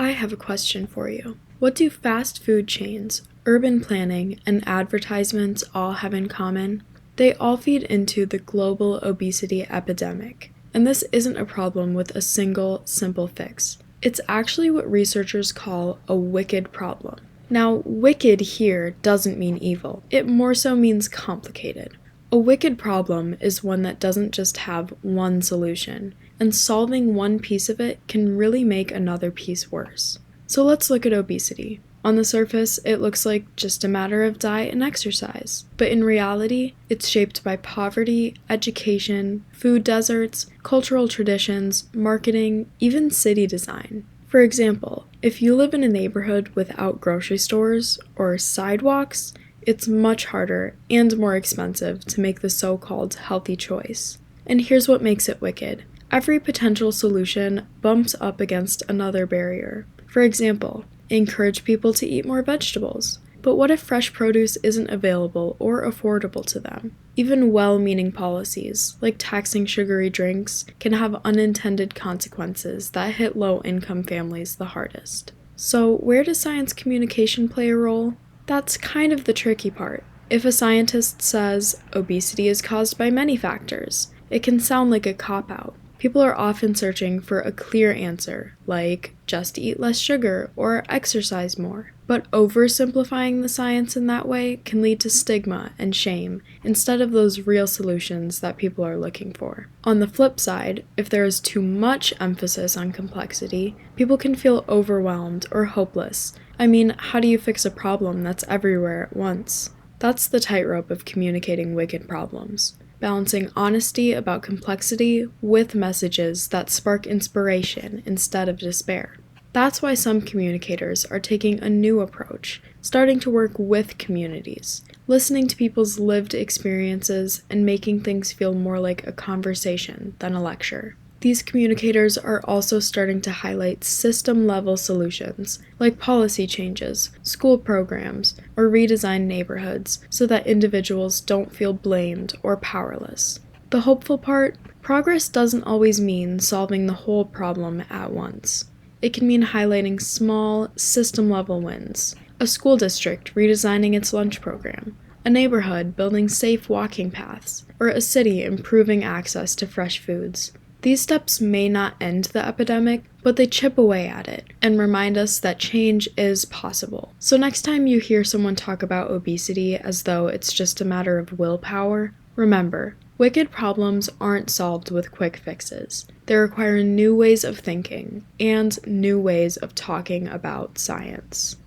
I have a question for you. What do fast food chains, urban planning, and advertisements all have in common? They all feed into the global obesity epidemic. And this isn't a problem with a single, simple fix. It's actually what researchers call a wicked problem. Now, wicked here doesn't mean evil. It more so means complicated. A wicked problem is one that doesn't just have one solution, and solving one piece of it can really make another piece worse. So let's look at obesity. On the surface, it looks like just a matter of diet and exercise, but in reality, it's shaped by poverty, education, food deserts, cultural traditions, marketing, even city design. For example, if you live in a neighborhood without grocery stores or sidewalks, it's much harder and more expensive to make the so-called healthy choice. And here's what makes it wicked. Every potential solution bumps up against another barrier. For example, encourage people to eat more vegetables. But what if fresh produce isn't available or affordable to them? Even well-meaning policies, like taxing sugary drinks, can have unintended consequences that hit low-income families the hardest. So where does science communication play a role? That's kind of the tricky part. If a scientist says obesity is caused by many factors, it can sound like a cop-out. People are often searching for a clear answer, like just eat less sugar or exercise more. But oversimplifying the science in that way can lead to stigma and shame instead of those real solutions that people are looking for. On the flip side, if there is too much emphasis on complexity, people can feel overwhelmed or hopeless. I mean, how do you fix a problem that's everywhere at once? That's the tightrope of communicating wicked problems. Balancing honesty about complexity with messages that spark inspiration instead of despair. That's why some communicators are taking a new approach, starting to work with communities, listening to people's lived experiences and making things feel more like a conversation than a lecture. These communicators are also starting to highlight system-level solutions, like policy changes, school programs, or redesigned neighborhoods, so that individuals don't feel blamed or powerless. The hopeful part? Progress doesn't always mean solving the whole problem at once. It can mean highlighting small, system-level wins. A school district redesigning its lunch program, a neighborhood building safe walking paths, or a city improving access to fresh foods. These steps may not end the epidemic, but they chip away at it and remind us that change is possible. So next time you hear someone talk about obesity as though it's just a matter of willpower, remember, wicked problems aren't solved with quick fixes. They require new ways of thinking and new ways of talking about science.